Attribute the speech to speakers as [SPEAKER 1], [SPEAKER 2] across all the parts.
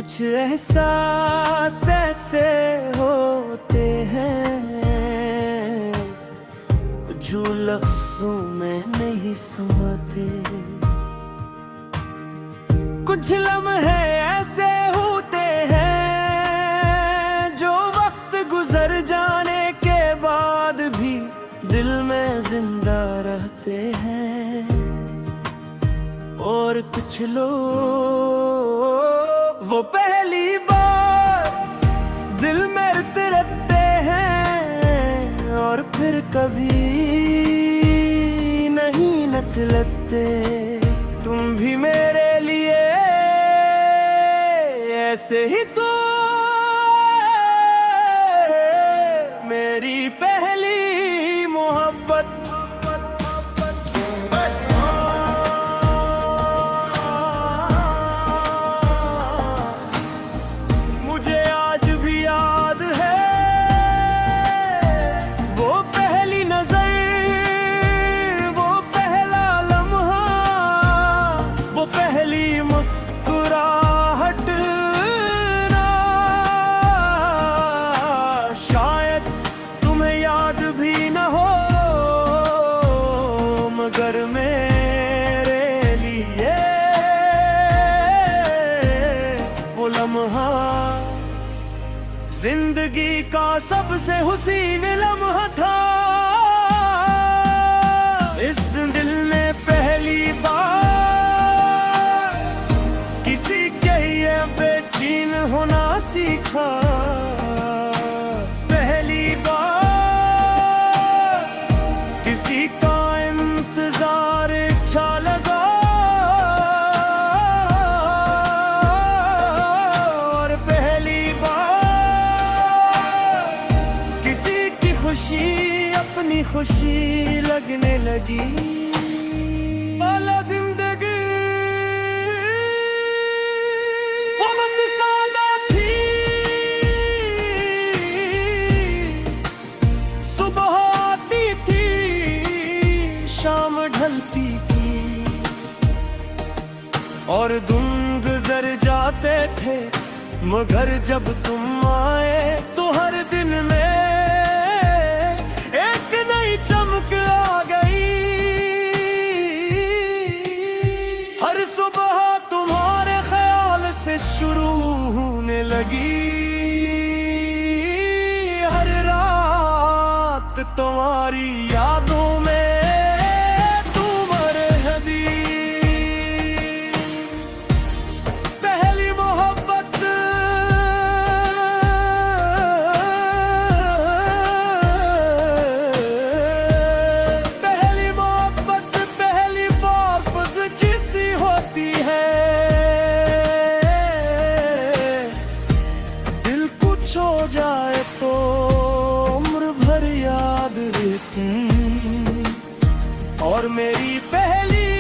[SPEAKER 1] कुछ एहसास ऐसे होते हैं जो लफ्जों में नहीं समाते। कुछ लम्हे ऐसे होते हैं जो वक्त गुजर जाने के बाद भी दिल में जिंदा रहते हैं। और कुछ लोग वो पहली बार दिल में उतरते हैं और फिर कभी नहीं निकलते। तुम भी मेरे लिए ऐसे ही तो मेरी पहली मोहब्बत। मुझे आज भी याद है वो पहली नजर, वो पहला लम्हा, वो पहली मुस्कुराहट। शायद तुम्हें याद भी न हो मगर मेरे लिए वो लम्हा जिंदगी का सबसे हुसीन लम्हा था। इस दिल ने पहली बार किसी के लिए बेचैन होना सीखा। पहली बार किसी का इंतजार अच्छा लगा। और पहली खुशी अपनी खुशी लगने लगी। वाला जिंदगी बहुत सादा थी। सुबह आती थी, शाम ढलती थी और दिन गुजर जाते थे। मगर जब तुम आए तो हर दिन में चमक आ गई। हर सुबह तुम्हारे ख्याल से शुरू होने लगी। हर रात तुम्हारी यादों में तुम्हारे हबीब। पहली मोहब्बत हो जाए तो उम्र भर याद रहती। और मेरी पहली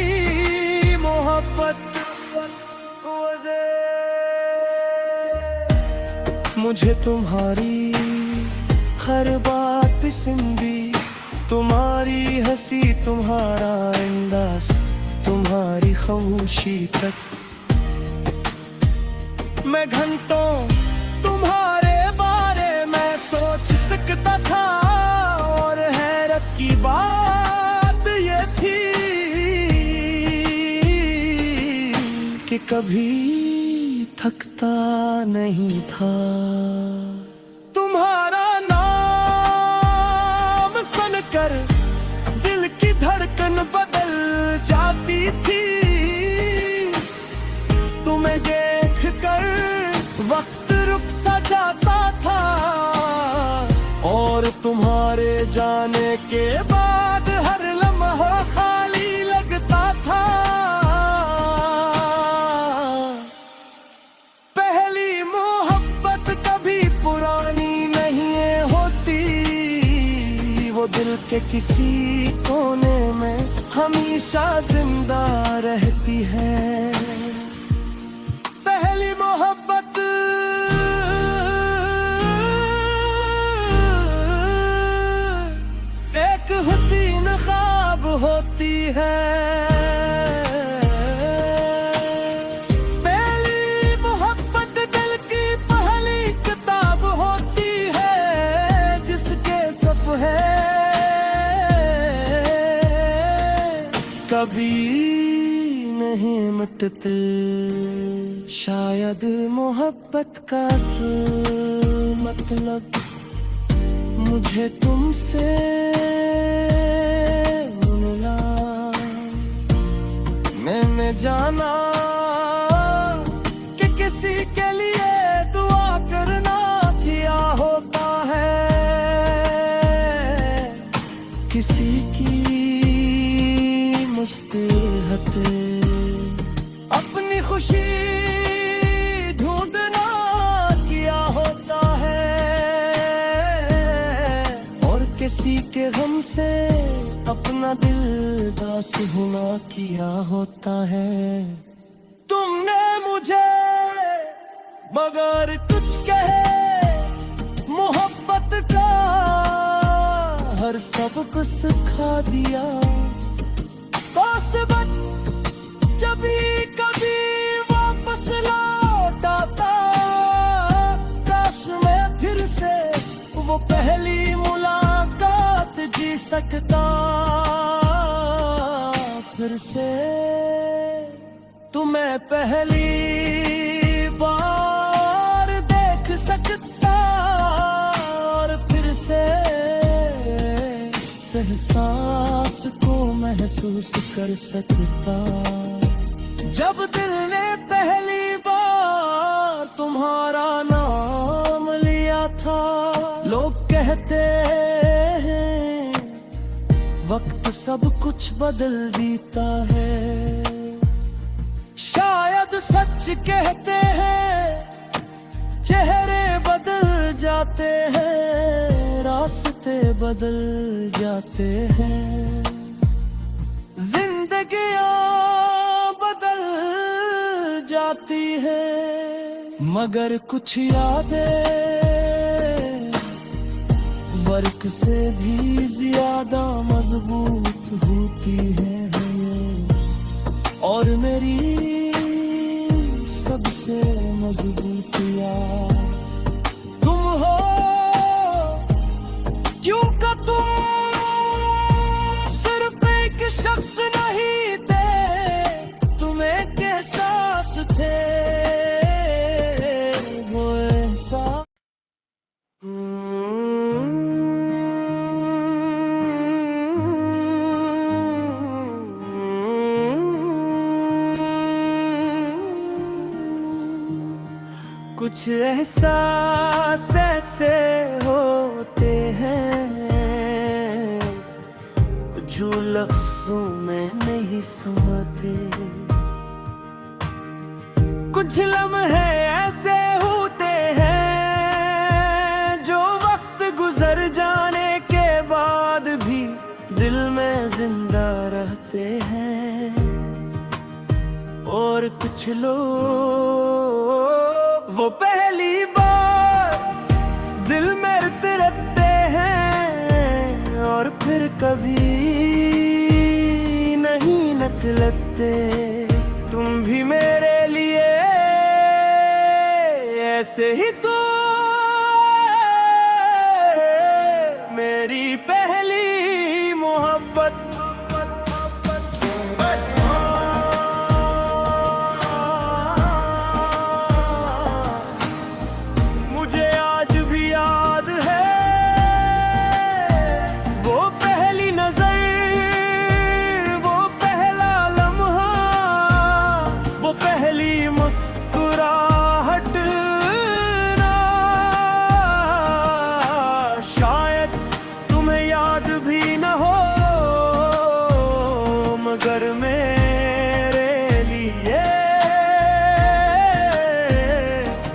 [SPEAKER 1] मोहब्बत मुझे तुम्हारी हर बात पसंदी। तुम्हारी हंसी, तुम्हारा अंदाज, तुम्हारी खामोशी तक मैं घंटों तुम्हारे बारे में सोच सकता था। और हैरत की बात ये थी कि कभी थकता नहीं था। तुम्हारा नाम सुनकर दिल की धड़कन बदल जाती थी। तुम्हें देख कर वक्त रुक सा जाता था। और तुम्हारे जाने के बाद हर लम्हा खाली लगता था। पहली मोहब्बत कभी पुरानी नहीं होती। वो दिल के किसी कोने में हमेशा जिंदा रहती है। पहली मोहब्बत एक हसीन ख्वाब होती है। पहली मोहब्बत दिल कभी नहीं मिटते। शायद मोहब्बत का असल मतलब मुझे तुमसे मिला। मैंने जाना कि किसी के लिए दुआ करना किया होता है, किसी की मस्तिहते अपनी खुशी ढूंढना किया होता है, और किसी के गम से अपना दिल दास होना किया होता है। तुमने मुझे मगर कुछ कहे मोहब्बत का हर सबक सिखा दिया। काश जभी कभी वापस लौट आता, काश मैं फिर से वो पहली मुलाकात जी सकता। फिर से तुम्हें पहली बार देख सकता, और फिर से इस एहसास को महसूस कर सकता। जब दिल ने पहली बार तुम्हारा नाम लिया था, लोग कहते हैं वक्त सब कुछ बदल देता है। शायद सच कहते हैं चेहरे बदल जाते हैं, रास्ते बदल जाते हैं, जिंदगियां बदल जाती है, मगर कुछ यादें वर्क से भी ज्यादा मजबूत होती है, और मेरी सबसे मजबूत याद तुम हो। क्यों का तुम सिर्फ एक शख्स नहीं थे, तुम एक एहसास थे, वो एहसास। कुछ एहसास ऐसे होते हैं जो लफ्जों में नहीं समाते। कुछ लम्हे ऐसे होते हैं जो वक्त गुजर जाने के बाद भी दिल में जिंदा रहते हैं, और कुछ लोग वो पहली बार दिल में रहते हैं, और फिर कभी नहीं निकलते। तुम भी मेरे लिए ऐसे ही तो मेरी पहली मोहब्बत। मगर मेरे लिए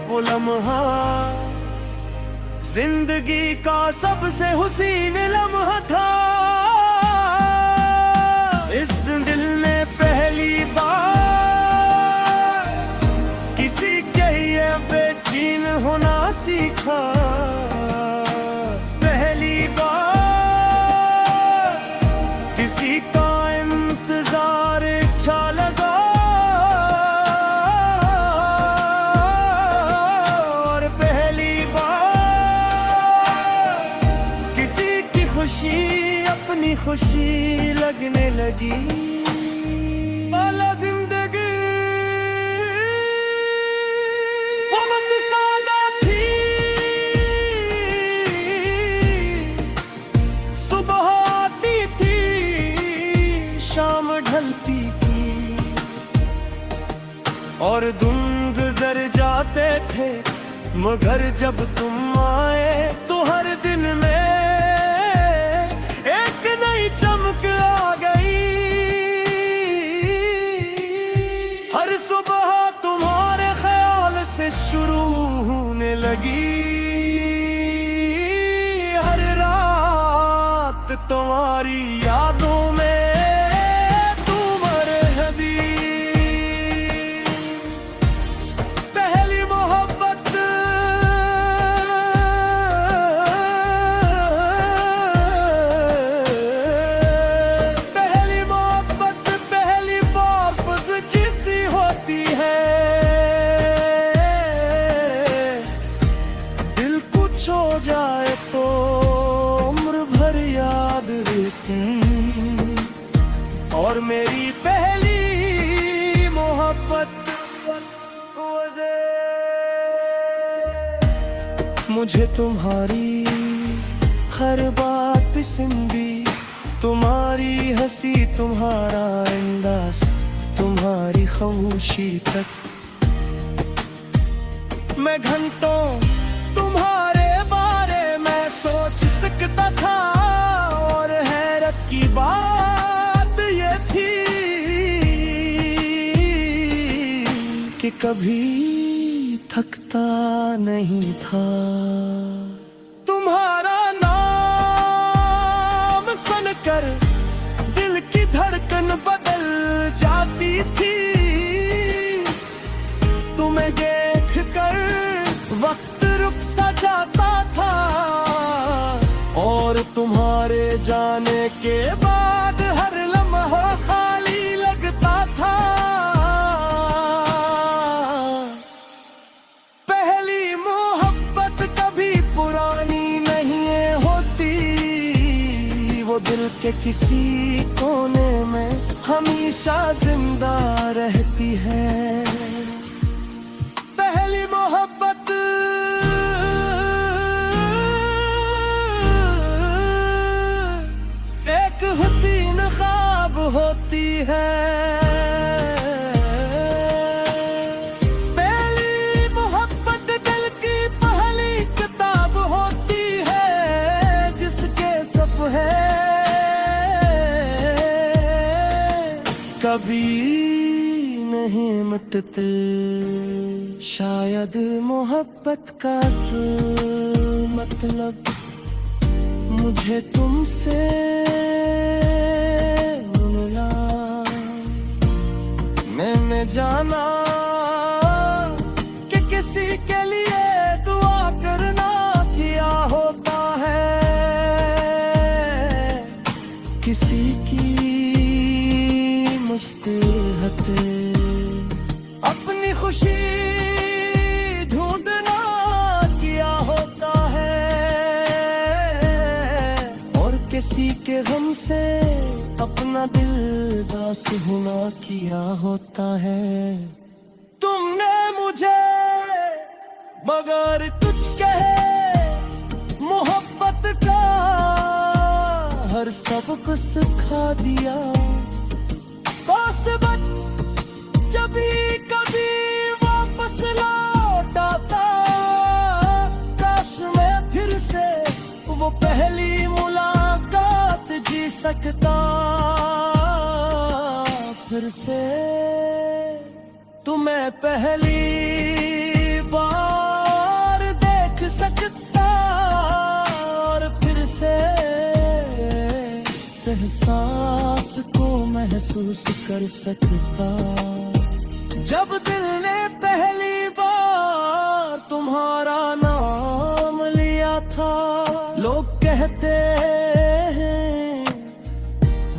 [SPEAKER 1] वो लम्हा जिंदगी का सबसे हुसीन लम्हा था। इस दिन दिल ने पहली बार किसी के लिए बेचैन होना सीखा। पहली बार किसी का इंतजार अच्छा लगा, और पहली बार किसी की खुशी अपनी खुशी लगने लगी। मगर जब तुम आए तो हर दिन में एक नई चमक आ गई। हर सुबह तुम्हारे ख्याल से शुरू होने लगी, हर रात तुम्हारी यादों में हो जाए तो उम्र भर याद और मेरी पहली मोहब्बत। मुझे तुम्हारी हर बात पसंदी, तुम्हारी हंसी, तुम्हारा अंदाज, तुम्हारी खामोशी तक मैं घंटों तुम्हारे बारे में सोच सकता था। और हैरत की बात ये थी कि कभी थकता नहीं था। तुम्हारा नाम सुनकर दिल की धड़कन बदल जाती थी। तुम्हें देख कर वक्त रुक सा जाता था और तुम्हारे जाने के बाद हर लम्हा खाली लगता था। पहली मोहब्बत कभी पुरानी नहीं होती, वो दिल के किसी कोने में हमेशा जिंदा रहती है। पहली मोहब्बत एक हसीन ख्वाब होती है। पहली मोहब्बत दिल की पहली किताब होती है, जिसके सफ़े कभी नहीं मिटते। शायद मोहब्बत का असल मतलब मुझे तुमसे मिला। मैंने जाना कि किसी के लिए दुआ करना किया होता है, किसी की मुस्तिहत अपनी खुशी ढूंढना किया होता है, और किसी के गम से अपना दिल दास होना किया होता है। तुमने मुझे मगर कुछ कहे मोहब्बत का हर सबक सिखा दिया। काश जब कभी वापस लौट आता, काश मैं फिर से वो पहली मुलाकात जी सकता। फिर से तुम्हें पहली बार देख सकता, और फिर से इस एहसास को महसूस कर सकता। जब दिल ने पहली बार तुम्हारा नाम लिया था, लोग कहते हैं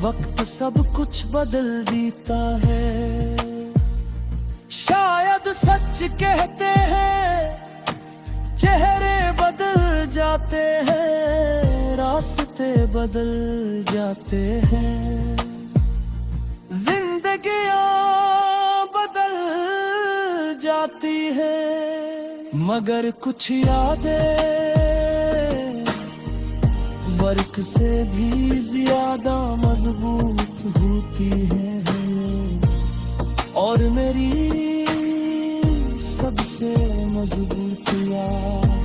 [SPEAKER 1] वक्त सब कुछ बदल देता है। शायद सच कहते हैं चेहरे बदल जाते हैं, रास्ते बदल जाते हैं, जिंदगियां बदल जाती है, मगर कुछ यादें वर्क से भी ज्यादा मजबूत होती है। और मेरी सबसे मजबूत यार।